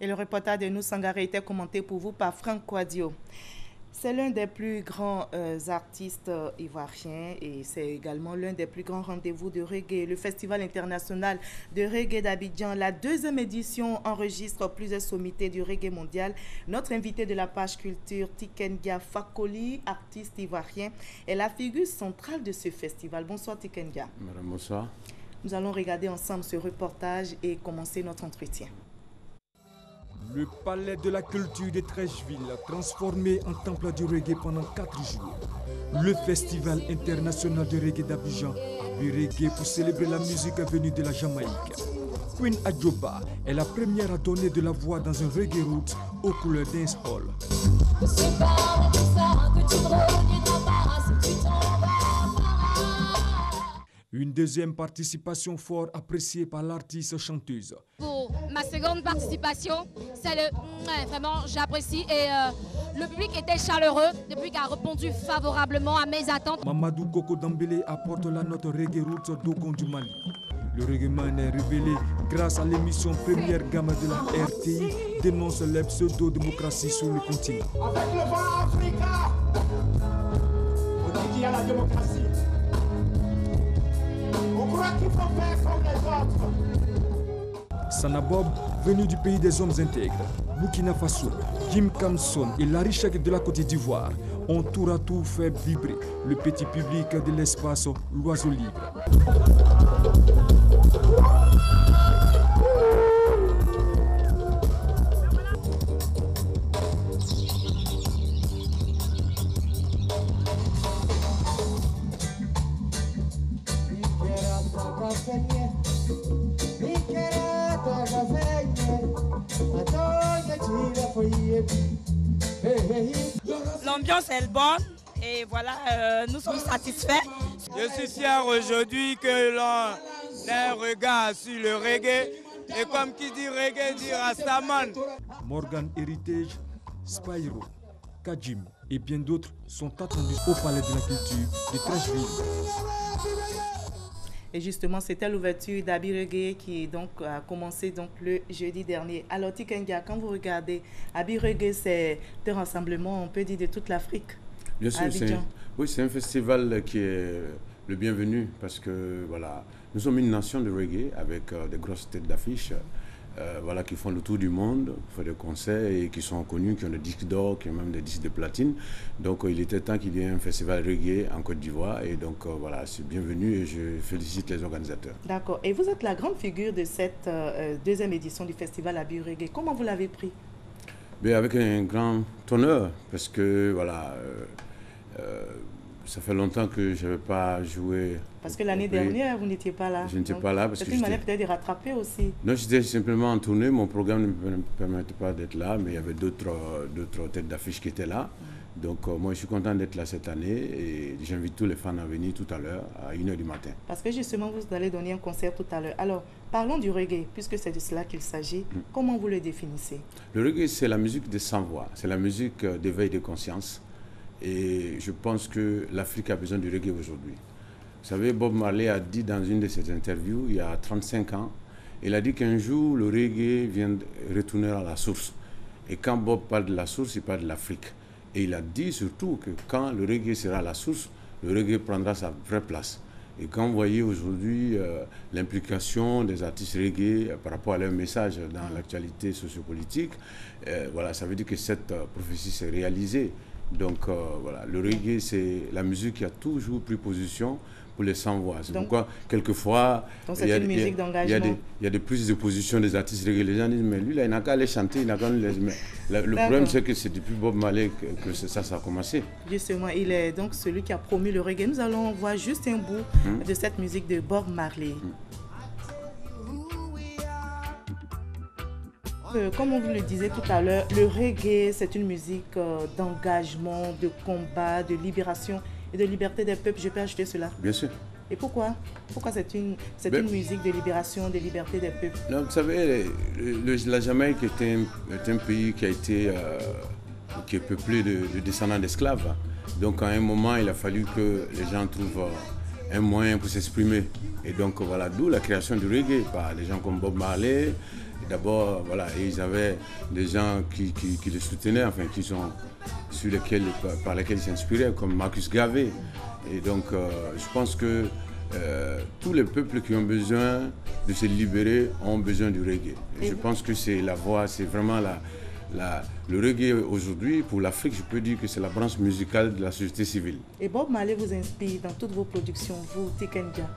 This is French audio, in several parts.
Et le reportage de nous Sangare était commenté pour vous par Franck Quadio. C'est l'un des plus grands artistes ivoiriens et c'est également l'un des plus grands rendez-vous de reggae. Le Festival international de reggae d'Abidjan, la 2e édition, enregistre plusieurs sommités du reggae mondial. Notre invité de la page culture, Tikenga Fakoli, artiste ivoirien, est la figure centrale de ce festival. Bonsoir Tikenga. Madame, bonsoir. Nous allons regarder ensemble ce reportage et commencer notre entretien. Le palais de la culture de Treichville, transformé en temple du reggae pendant 4 jours. Le festival international de reggae d'Abidjan a bu reggae pour célébrer la musique venue de la Jamaïque. Queen Adjoba est la première à donner de la voix dans un reggae roots aux couleurs dancehall. Une deuxième participation fort appréciée par l'artiste chanteuse. Pour ma seconde participation, c'est vraiment j'apprécie et le public était chaleureux, le public a répondu favorablement à mes attentes. Mamadou Koko Dambélé apporte la note reggae roots d'Ogon du Mali. Le reggae man est révélé grâce à l'émission Première Gamme de la RTI, dénonce les pseudo-démocraties sur le continent. Avec le vent Africa, on dit qu'il y a la démocratie. On croit qu'il faut faire comme les autres. Sanabob, venu du pays des hommes intègres, Burkina Faso, Jim Kamson et Larry Shek de la Côte d'Ivoire ont tour à tour fait vibrer le petit public de l'espace L'Oiseau Libre. L'ambiance est bonne et voilà, nous sommes satisfaits. Je suis fier aujourd'hui que l'on ait un regard sur le reggae et comme qui dit reggae dit Rastaman. Morgan Heritage, Spyro, Kajim et bien d'autres sont attendus au Palais de la Culture de Treichville. Et justement, c'était l'ouverture d'Abi Reggae qui donc, a commencé donc, le jeudi dernier. Alors, Tikenga, quand vous regardez, Abi Reggae, c'est un rassemblement, on peut dire, de toute l'Afrique. Bien sûr, c'est un festival qui est le bienvenu parce que voilà, nous sommes une nation de reggae avec des grosses têtes d'affiche. Voilà, qui font le tour du monde, font des concerts et qui sont connus, qui ont des disques d'or, qui ont même des disques de platine. Donc il était temps qu'il y ait un festival reggae en Côte d'Ivoire et donc voilà, c'est bienvenu et je félicite les organisateurs. D'accord. Et vous êtes la grande figure de cette 2e édition du festival Abi Reggae. Comment vous l'avez pris? Mais avec un grand honneur parce que voilà, ça fait longtemps que je n'avais pas joué. Parce que l'année dernière, vous n'étiez pas là. Je n'étais pas là parce que c'est une manière peut-être de rattraper aussi. Non, j'étais simplement en tournée. Mon programme ne me permettait pas d'être là, mais il y avait d'autres têtes d'affiche qui étaient là. Donc moi, je suis content d'être là cette année et j'invite tous les fans à venir tout à l'heure à 1h du matin. Parce que justement, vous allez donner un concert tout à l'heure. Alors, parlons du reggae, puisque c'est de cela qu'il s'agit. Comment vous le définissez? Le reggae, c'est la musique des sans-voix. C'est la musique d'éveil de conscience. Et je pense que l'Afrique a besoin du reggae aujourd'hui. Vous savez, Bob Marley a dit dans une de ses interviews, il y a 35 ans, il a dit qu'un jour, le reggae vient retourner à la source. Et quand Bob parle de la source, il parle de l'Afrique. Et il a dit surtout que quand le reggae sera à la source, le reggae prendra sa vraie place. Et quand vous voyez aujourd'hui l'implication des artistes reggae par rapport à leur message dans l'actualité sociopolitique, voilà, ça veut dire que cette prophétie s'est réalisée. Donc voilà, le reggae, c'est la musique qui a toujours pris position pour les sans-voix. C'est pourquoi, quelquefois, il y a des prises de position des artistes reggae. Les gens disent, mais lui, là, il n'a qu'à aller chanter, il n'a qu'à les... Le problème, c'est que c'est depuis Bob Marley que ça a commencé. Justement, il est donc celui qui a promu le reggae. Nous allons voir juste un bout de cette musique de Bob Marley. Comme on vous le disait tout à l'heure, le reggae, c'est une musique d'engagement, de combat, de libération et de liberté des peuples. Je peux ajouter cela? Bien sûr. Et pourquoi? Pourquoi c'est une musique de libération, de liberté des peuples? Donc, vous savez, la Jamaïque est un pays qui est peuplé de descendants d'esclaves. Donc, à un moment, il a fallu que les gens trouvent un moyen pour s'exprimer. Et donc, voilà, d'où la création du reggae par des gens comme Bob Marley, D'abord, voilà, et ils avaient des gens qui les soutenaient, enfin, par lesquels ils s'inspiraient, comme Marcus Garvey. Et donc, je pense que tous les peuples qui ont besoin de se libérer ont besoin du reggae. Et je pense que c'est la voie, c'est vraiment le reggae aujourd'hui, pour l'Afrique, je peux dire que c'est la branche musicale de la société civile. Et Bob Marley vous inspire dans toutes vos productions, vous, Tiken Jah?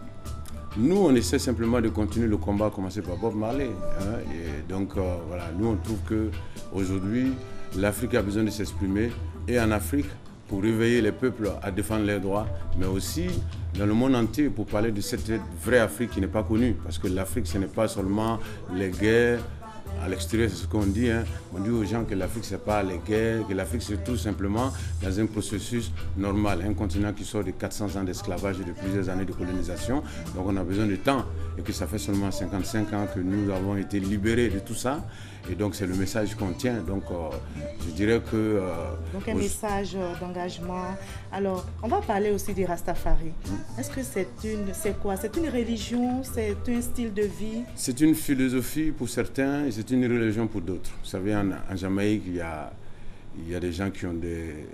Nous, on essaie simplement de continuer le combat commencé par Bob Marley. Hein, et donc, voilà, nous, on trouve qu'aujourd'hui, l'Afrique a besoin de s'exprimer. Et en Afrique, pour réveiller les peuples à défendre leurs droits, mais aussi dans le monde entier pour parler de cette vraie Afrique qui n'est pas connue. Parce que l'Afrique, ce n'est pas seulement les guerres. À l'extérieur, c'est ce qu'on dit. Hein. On dit aux gens que l'Afrique, ce n'est pas les guerres, que l'Afrique, c'est tout simplement dans un processus normal. Un continent qui sort de 400 ans d'esclavage et de plusieurs années de colonisation. Donc on a besoin de temps. Et que ça fait seulement 55 ans que nous avons été libérés de tout ça. Et donc c'est le message qu'on tient. Donc je dirais que... donc un message d'engagement. Alors, on va parler aussi du Rastafari. Est-ce que c'est quoi? C'est une religion? C'est un style de vie? C'est une philosophie pour certains et c'est une religion pour d'autres. Vous savez, en Jamaïque, il y a des gens qui ont des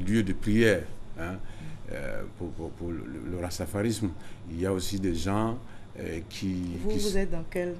lieux de prière. Hein, pour le rastafarisme. Il y a aussi des gens qui... Vous êtes dans quel...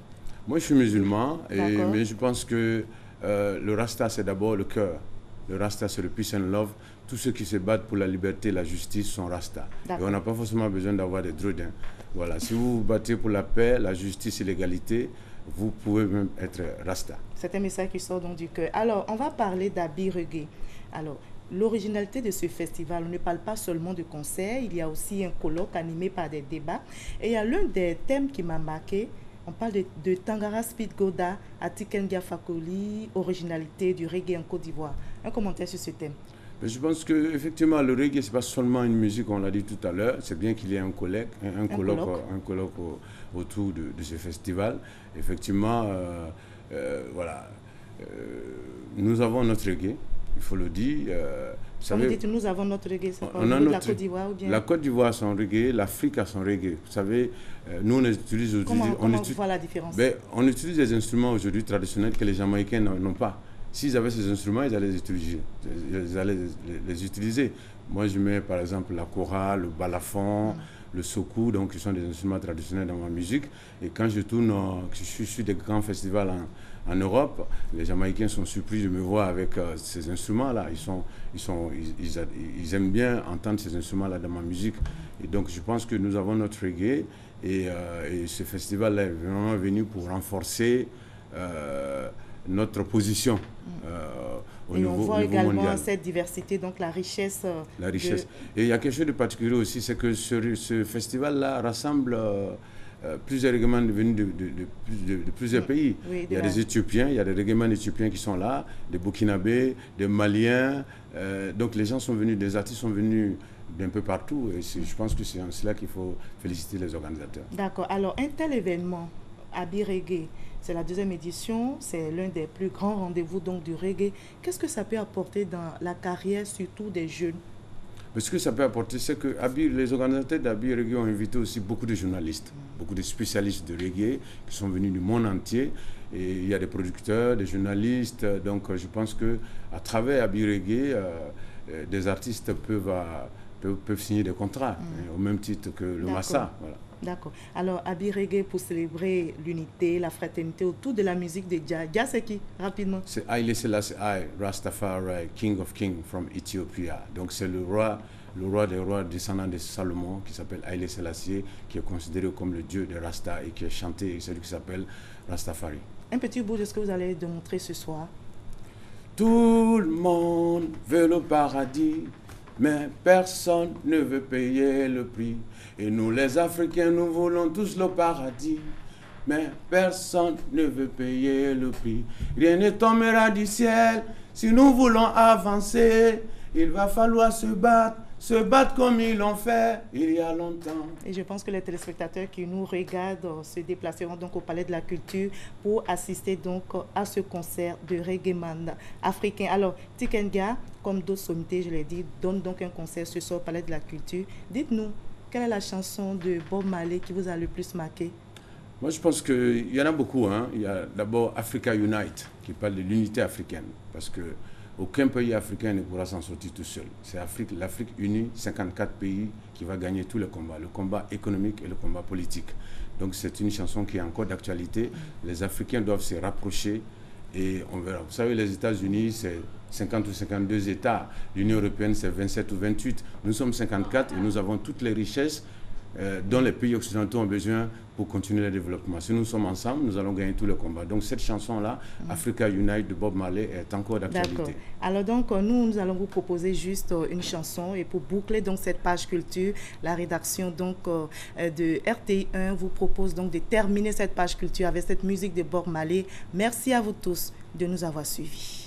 Moi, je suis musulman, mais je pense que le Rasta, c'est d'abord le cœur. Le Rasta, c'est le peace and love. Tous ceux qui se battent pour la liberté et la justice sont Rasta. Et on n'a pas forcément besoin d'avoir des drudins. Voilà. Si vous vous battez pour la paix, la justice et l'égalité, vous pouvez même être Rasta. C'est un message qui sort donc du cœur. Alors, on va parler d'Abi Reggae. Alors, l'originalité de ce festival, on ne parle pas seulement de concerts, il y a aussi un colloque animé par des débats. Et il y a l'un des thèmes qui m'a marqué. On parle de Tangara Speed Goda à Tiken Jah Fakoly, originalité du reggae en Côte d'Ivoire. Un commentaire sur ce thème? Mais je pense qu'effectivement, le reggae, ce n'est pas seulement une musique, on l'a dit tout à l'heure. C'est bien qu'il y ait un colloque autour de ce festival. Effectivement, voilà, nous avons notre reggae, il faut le dire. Quand vous dites nous avons notre reggae, c'est pas la Côte d'Ivoire ou bien... La Côte d'Ivoire a son reggae, l'Afrique a son reggae. Vous savez, nous on utilise aujourd'hui... Comment vous voyez la différence? On utilise des instruments aujourd'hui traditionnels que les Jamaïcains n'ont pas. S'ils avaient ces instruments, ils allaient les utiliser. Moi, je mets par exemple la kora, le balafon, le sokou, donc qui sont des instruments traditionnels dans ma musique. Et quand je tourne, je suis sur des grands festivals en Europe, les Jamaïcains sont surpris de me voir avec ces instruments-là. Ils aiment bien entendre ces instruments-là dans ma musique. Et donc, je pense que nous avons notre reggae. Et ce festival-là est vraiment venu pour renforcer notre position au niveau mondial. Et on voit également cette diversité, donc la richesse. La richesse. Et il y a quelque chose de particulier aussi, c'est que ce festival-là rassemble plusieurs règlements venus de plusieurs pays. Oui, il y a des Éthiopiens, il y a des règlements éthiopiens qui sont là, des Burkinabés, des Maliens. Donc les gens sont venus, des artistes sont venus d'un peu partout. Et je pense que c'est en cela qu'il faut féliciter les organisateurs. D'accord. Alors, un tel événement, Abi Reggae, c'est la 2e édition, c'est l'un des plus grands rendez-vous donc du reggae. Qu'est-ce que ça peut apporter dans la carrière, surtout des jeunes? Ce que ça peut apporter, c'est que les organisateurs d'Abi Reggae ont invité aussi beaucoup de journalistes, beaucoup de spécialistes de reggae qui sont venus du monde entier. Et il y a des producteurs, des journalistes. Donc je pense qu'à travers Abi Reggae, des artistes peuvent signer des contrats, au même titre que le Massa. Voilà. D'accord. Alors, Abi Reggae, pour célébrer l'unité, la fraternité autour de la musique de Jah. Jah, c'est qui, rapidement? C'est Haile Selassie I, Rastafari, King of Kings from Ethiopia. Donc, c'est le roi des rois descendant de Salomon, qui s'appelle Haile Selassie, qui est considéré comme le dieu de Rasta et qui est chanté, celui qui s'appelle Rastafari. Un petit bout de ce que vous allez démontrer ce soir. Tout le monde veut le paradis, mais personne ne veut payer le prix. Et nous les Africains, nous voulons tous le paradis, mais personne ne veut payer le prix. Rien ne tombera du ciel, si nous voulons avancer, il va falloir se battre comme ils l'ont fait il y a longtemps. Et je pense que les téléspectateurs qui nous regardent se déplaceront donc au Palais de la Culture pour assister donc à ce concert de reggae man africain. Alors, Tiken Jah, comme d'autres sommités, je l'ai dit, donne donc un concert ce soir au Palais de la Culture. Dites-nous, quelle est la chanson de Bob Marley qui vous a le plus marqué? Moi, je pense qu'il y en a beaucoup. Hein. Il y a d'abord Africa Unite, qui parle de l'unité africaine. Parce qu'aucun pays africain ne pourra s'en sortir tout seul. C'est l'Afrique unie, 54 pays, qui va gagner tous les combats. Le combat économique et le combat politique. Donc, c'est une chanson qui est encore d'actualité. Les Africains doivent se rapprocher et on verra. Vous savez, les États-Unis, c'est 50 ou 52 États. L'Union européenne, c'est 27 ou 28. Nous sommes 54 et nous avons toutes les richesses dont les pays occidentaux ont besoin pour continuer le développement. Si nous sommes ensemble, nous allons gagner tous les combats. Donc cette chanson-là, Africa Unite de Bob Marley, est encore d'actualité. D'accord. Alors donc, nous allons vous proposer juste une chanson et pour boucler donc cette page culture, la rédaction donc de RTI1 vous propose donc de terminer cette page culture avec cette musique de Bob Marley. Merci à vous tous de nous avoir suivis.